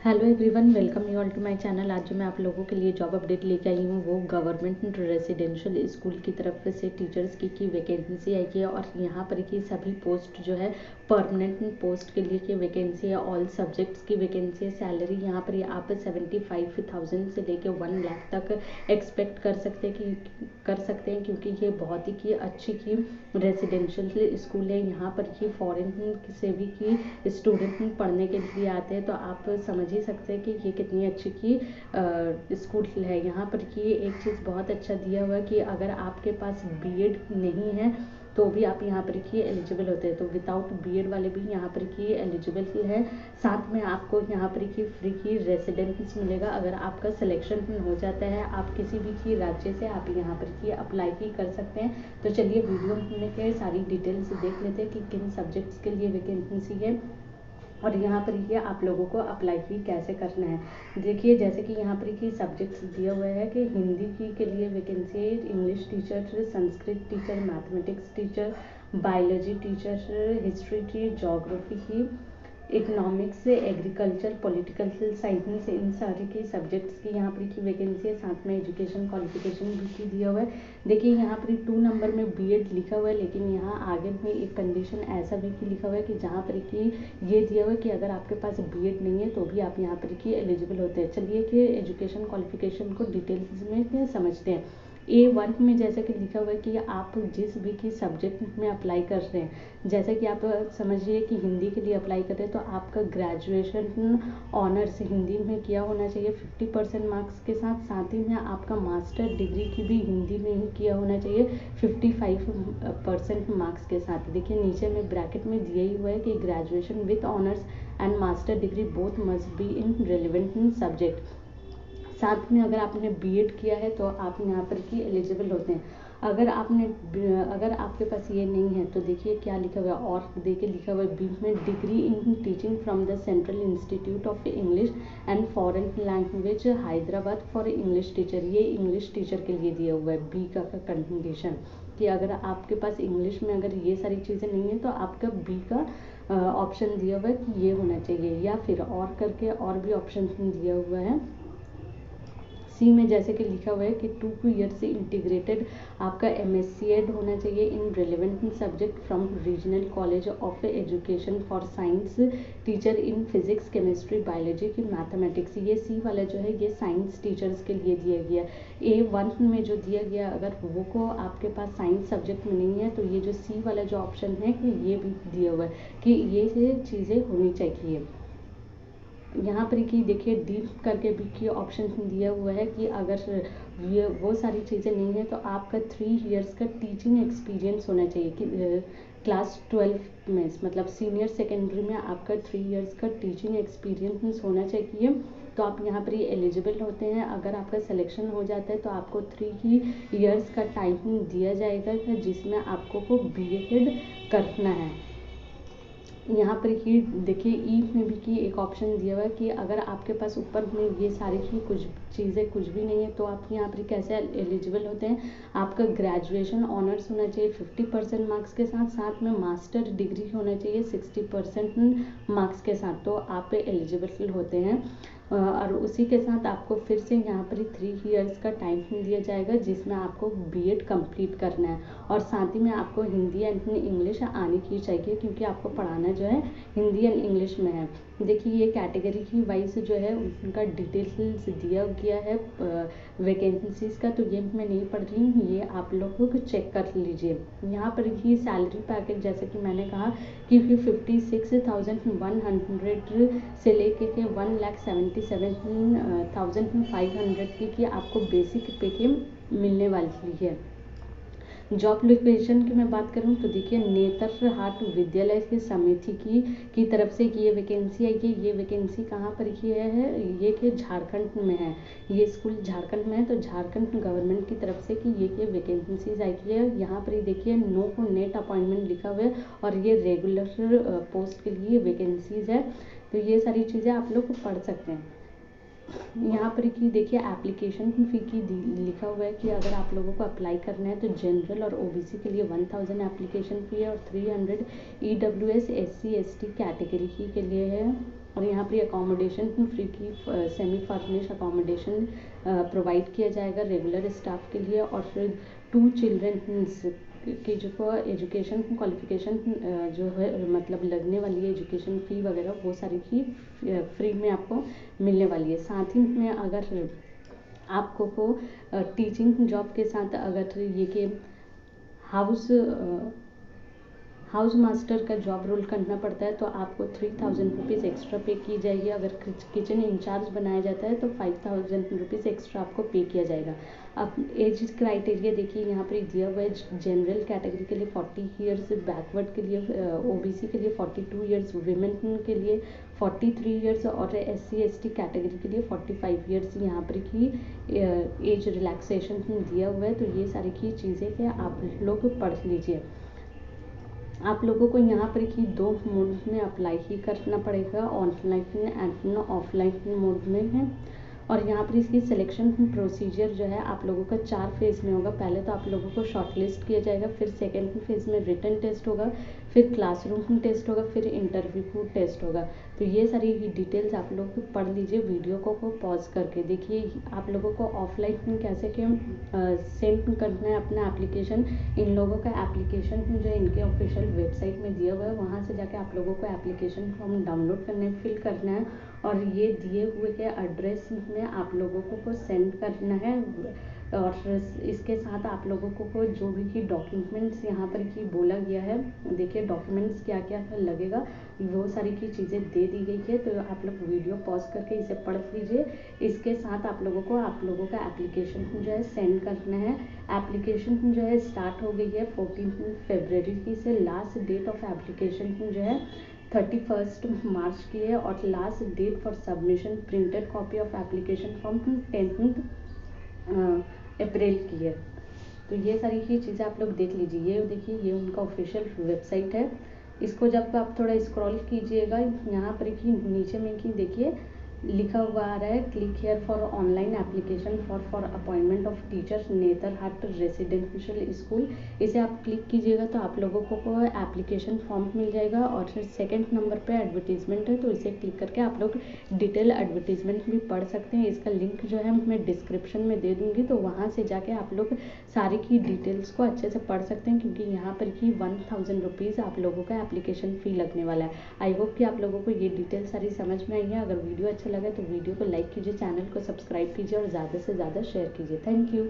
Hello everyone, welcome you all to my channel. आज जो मैं आप लोगों के लिए जॉब अपडेट लेके आई हूँ वो गवर्नमेंट रेजिडेंशियल स्कूल की तरफ से टीचर्स की वैकेंसी आई है। और यहाँ पर की सभी पोस्ट जो है परमानेंट पोस्ट के लिए की वैकेंसी है। ऑल सब्जेक्ट्स की वैकेंसी है। सैलरी यहाँ पर आप 75,000 से लेके 1 लाख तक एक्सपेक्ट कर सकते हैं क्योंकि ये बहुत ही की अच्छी की रेजिडेंशियल स्कूल है। यहाँ पर ही फॉरेन से भी की स्टूडेंट पढ़ने के लिए आते हैं, तो आप समझ ही सकते हैं कि ये कितनी अच्छी की स्कूल है। यहाँ पर की एक चीज़ बहुत अच्छा दिया हुआ है कि अगर आपके पास बीएड नहीं है तो भी आप यहाँ पर की एलिजिबल होते हैं। तो विदाउट बीएड वाले भी यहाँ पर की एलिजिबल है। साथ में आपको यहाँ पर की फ्री की रेसिडेंस मिलेगा। अगर आपका सिलेक्शन हो जाता है, आप किसी भी की राज्य से आप यहाँ पर की अप्लाई ही कर सकते हैं। तो चलिए वीडियो में के सारी डिटेल्स देख लेते हैं कि किन सब्जेक्ट्स के लिए वैकेंसी है और यहाँ पर ये आप लोगों को अप्लाई भी कैसे करना है। देखिए, जैसे कि यहाँ पर की सब्जेक्ट्स दिया हुआ है कि हिंदी की के लिए वैकेंसी है, English teacher, Sanskrit teacher, mathematics teacher, biology teacher, history की, ज्योग्राफी की, इकोनॉमिक्स, एग्रीकल्चर, पॉलिटिकल साइंस, इन सारी की सब्जेक्ट्स की यहाँ पर की वैकेंसी है। साथ में एजुकेशन क्वालिफिकेशन भी दिया हुआ है। देखिए, यहाँ पर 2 नंबर में बीएड लिखा हुआ है, लेकिन यहाँ आगे में एक कंडीशन ऐसा भी की लिखा हुआ है कि जहाँ पर की ये दिया हुआ है कि अगर आपके पास बीएड नहीं है तो भी आप यहाँ पर की एलिजिबल होते हैं। चलिए कि एजुकेशन क्वालिफिकेशन को डिटेल्स में समझते हैं। A1 में जैसे कि लिखा हुआ है कि आप जिस भी की सब्जेक्ट में अप्लाई कर रहे हैं, जैसे कि आप समझिए कि हिंदी के लिए अप्लाई कर रहे हैं तो आपका ग्रेजुएशन ऑनर्स हिंदी में किया होना चाहिए 50% मार्क्स के साथ। साथ ही में आपका मास्टर डिग्री की भी हिंदी में ही किया होना चाहिए 55% मार्क्स के साथ। देखिए, नीचे में ब्रैकेट में दिया ही हुआ है कि graduation with honours and master degree both must be in relevant subject. साथ में अगर आपने बीएड किया है तो आप यहाँ पर की एलिजिबल होते हैं। अगर आपके पास ये नहीं है तो देखिए क्या लिखा हुआ है, और देखिए लिखा हुआ है बी में degree in teaching from the central institute of English and foreign language Hyderabad for English teacher. ये इंग्लिश टीचर के लिए दिया हुआ है बी का कंडीशन कि अगर आपके पास इंग्लिश में अगर ये सारी चीज़ें नहीं है तो आपका बी का ऑप्शन दिया हुआ है कि ये होना चाहिए, या फिर और करके और भी ऑप्शन दिया हुआ है। सी में जैसे कि लिखा हुआ है कि 2 ईयर से इंटीग्रेटेड आपका MSc एड होना चाहिए इन relevant subject from regional college of education for science, teacher in physics, chemistry, biology की, मैथमेटिक्स। ये सी वाला जो है ये साइंस टीचर्स के लिए दिया गया। A1 में जो दिया गया, अगर वो को आपके पास साइंस सब्जेक्ट में नहीं है तो ये जो सी वाला जो ऑप्शन है कि ये भी दिया हुआ है कि ये चीज़ें होनी चाहिए। यहाँ पर कि देखिए डी करके भी की ऑप्शन दिया हुआ है कि अगर ये वो सारी चीज़ें नहीं है तो आपका 3 इयर्स का टीचिंग एक्सपीरियंस होना चाहिए कि क्लास 12 में, मतलब सीनियर सेकेंडरी में आपका 3 इयर्स का टीचिंग एक्सपीरियंस होना चाहिए। तो आप यहाँ पर एलिजिबल होते हैं। अगर आपका सिलेक्शन हो जाता है तो आपको 3 इयर्स का टाइम दिया जाएगा जिसमें आपको को BEd करना है। यहाँ पर ही देखिए ई में भी की एक ऑप्शन दिया हुआ है कि अगर आपके पास ऊपर में ये सारी की कुछ चीज़ें कुछ भी नहीं है तो आप यहाँ पर कैसे एलिजिबल होते हैं। आपका ग्रेजुएशन ऑनर्स होना चाहिए 50% मार्क्स के साथ, साथ में मास्टर डिग्री होना चाहिए 60% मार्क्स के साथ, तो आप एलिजिबल होते हैं। और उसी के साथ आपको फिर से यहाँ पर 3 इयर्स का टाइम दिया जाएगा जिसमें आपको BEd कंप्लीट करना है। और साथ ही में आपको हिंदी एंड इंग्लिश आनी ही चाहिए क्योंकि आपको पढ़ाना जो है हिंदी एंड इंग्लिश में है। देखिए, ये कैटेगरी की वाइज जो है उनका डिटेल्स दिया गया है वैकेंसीज का, तो ये मैं नहीं पढ़ रही हूँ, ये आप लोगों को चेक कर लीजिए। यहाँ पर ही सैलरी पैकेज जैसे कि मैंने कहा कि 56,100 से लेके के 1,77,500 की आपको बेसिक पे के मिलने वाली है। जॉब लोकेशन की मैं बात करूं तो देखिए नेतरहाट विद्यालय की समिति की तरफ से ये वैकेंसी आई है। ये वैकेंसी कहाँ पर की है, ये कि झारखंड में है। ये स्कूल झारखंड में है, तो झारखंड गवर्नमेंट की तरफ से कि ये वैकेंसीज आई है। यहाँ पर ही देखिए नो नेट अपॉइंटमेंट लिखा हुआ है और ये रेगुलर पोस्ट के लिए वैकेंसीज है। तो ये सारी चीज़ें आप लोग पढ़ सकते हैं। यहाँ पर कि देखिए एप्लीकेशन फ़ी की लिखा हुआ है कि अगर आप लोगों को अप्लाई करना है तो जनरल और OBC के लिए 1000 एप्लीकेशन फ़ी है और 300 EWS SC ST कैटेगरी के लिए है। और यहाँ पर अकोमोडेशन फ्री की सेमी फर्निश अकोमोडेशन प्रोवाइड किया जाएगा रेगुलर स्टाफ के लिए। और फिर 2 चिल्ड्रन की जो एजुकेशन क्वालिफिकेशन जो है मतलब लगने वाली है एजुकेशन फ़ी वगैरह वो सारी फी फ्री में आपको मिलने वाली है। साथ ही में अगर आपको को टीचिंग जॉब के साथ अगर ये कि हाउस मास्टर का जॉब रोल करना पड़ता है तो आपको 3000 रुपीज़ एक्स्ट्रा पे की जाएगी। अगर किचन इंचार्ज बनाया जाता है तो 5000 रुपीज़ एक्स्ट्रा आपको पे किया जाएगा। अब एज क्राइटेरिया देखिए यहाँ पर दिया हुआ है। जनरल कैटेगरी के लिए 40 ईयर्स, बैकवर्ड के लिए ओबीसी के लिए 42 ईयर्स, वीमेन के लिए 43 ईयर्स और SC ST कैटेगरी के लिए 45 ईयर्स यहाँ पर की एज रिलैक्सेशन दिया हुआ है। तो ये सारी की चीज़ें कि आप लोग पढ़ लीजिए। आप लोगों को यहाँ पर ही 2 मोड में अप्लाई ही करना पड़ेगा, ऑनलाइन एंड ऑफलाइन मोड में है। और यहाँ पर इसकी सिलेक्शन प्रोसीजर जो है आप लोगों का 4 फेज़ में होगा। पहले तो आप लोगों को शॉर्टलिस्ट किया जाएगा, फिर सेकेंड फेज़ में रिटन टेस्ट होगा, फिर क्लासरूम टेस्ट होगा, फिर इंटरव्यू टेस्ट होगा। तो ये सारी डिटेल्स आप लोग पढ़ लीजिए वीडियो को पॉज करके। देखिए आप लोगों को ऑफलाइन में कैसे कि सेंड करना है अपना एप्लीकेशन। इन लोगों का एप्लीकेशन जो है इनके ऑफिशियल वेबसाइट में दिया हुआ है, वहाँ से जाके आप लोगों को एप्लीकेशन फॉर्म डाउनलोड करना है, फिल करना है और ये दिए हुए के एड्रेस में आप लोगों को सेंड करना है। और इसके साथ आप लोगों को जो भी डॉक्यूमेंट्स यहाँ पर की बोला गया है, देखिए डॉक्यूमेंट्स क्या क्या लगेगा वो सारी की चीज़ें दे दी गई है। तो आप लोग वीडियो पॉज करके इसे पढ़ लीजिए। इसके साथ आप लोगों का एप्लीकेशन जो है सेंड करना है। एप्लीकेशन जो है स्टार्ट हो गई है 14 फरवरी की से। लास्ट डेट ऑफ एप्लीकेशन जो है 31 मार्च की है और last date for submission printed copy of application form 10 अप्रैल की है। तो ये सारी ही चीज़ें आप लोग देख लीजिए। ये देखिए ये उनका ऑफिशियल वेबसाइट है। इसको जब आप थोड़ा स्क्रॉल कीजिएगा यहाँ पर ही नीचे में कि देखिए लिखा हुआ आ रहा है click here for online application for appointment of teachers Netarhat residential school. इसे आप क्लिक कीजिएगा तो आप लोगों को एप्लीकेशन फॉर्म मिल जाएगा। और फिर सेकंड नंबर पे एडवर्टीजमेंट है तो इसे क्लिक करके आप लोग डिटेल एडवर्टीजमेंट भी पढ़ सकते हैं। इसका लिंक जो है मैं डिस्क्रिप्शन में दे दूँगी, तो वहाँ से जाके आप लोग सारी की डिटेल्स को अच्छे से पढ़ सकते हैं, क्योंकि यहाँ पर ही 1000 रुपीज़ आप लोगों का एप्लीकेशन फ़ी लगने वाला है। आई होप कि आप लोगों को ये डिटेल सारी समझ में आई है। अगर वीडियो अच्छा लगे तो वीडियो को लाइक कीजिए, चैनल को सब्सक्राइब कीजिए और ज़्यादा से ज़्यादा शेयर कीजिए। Thank you.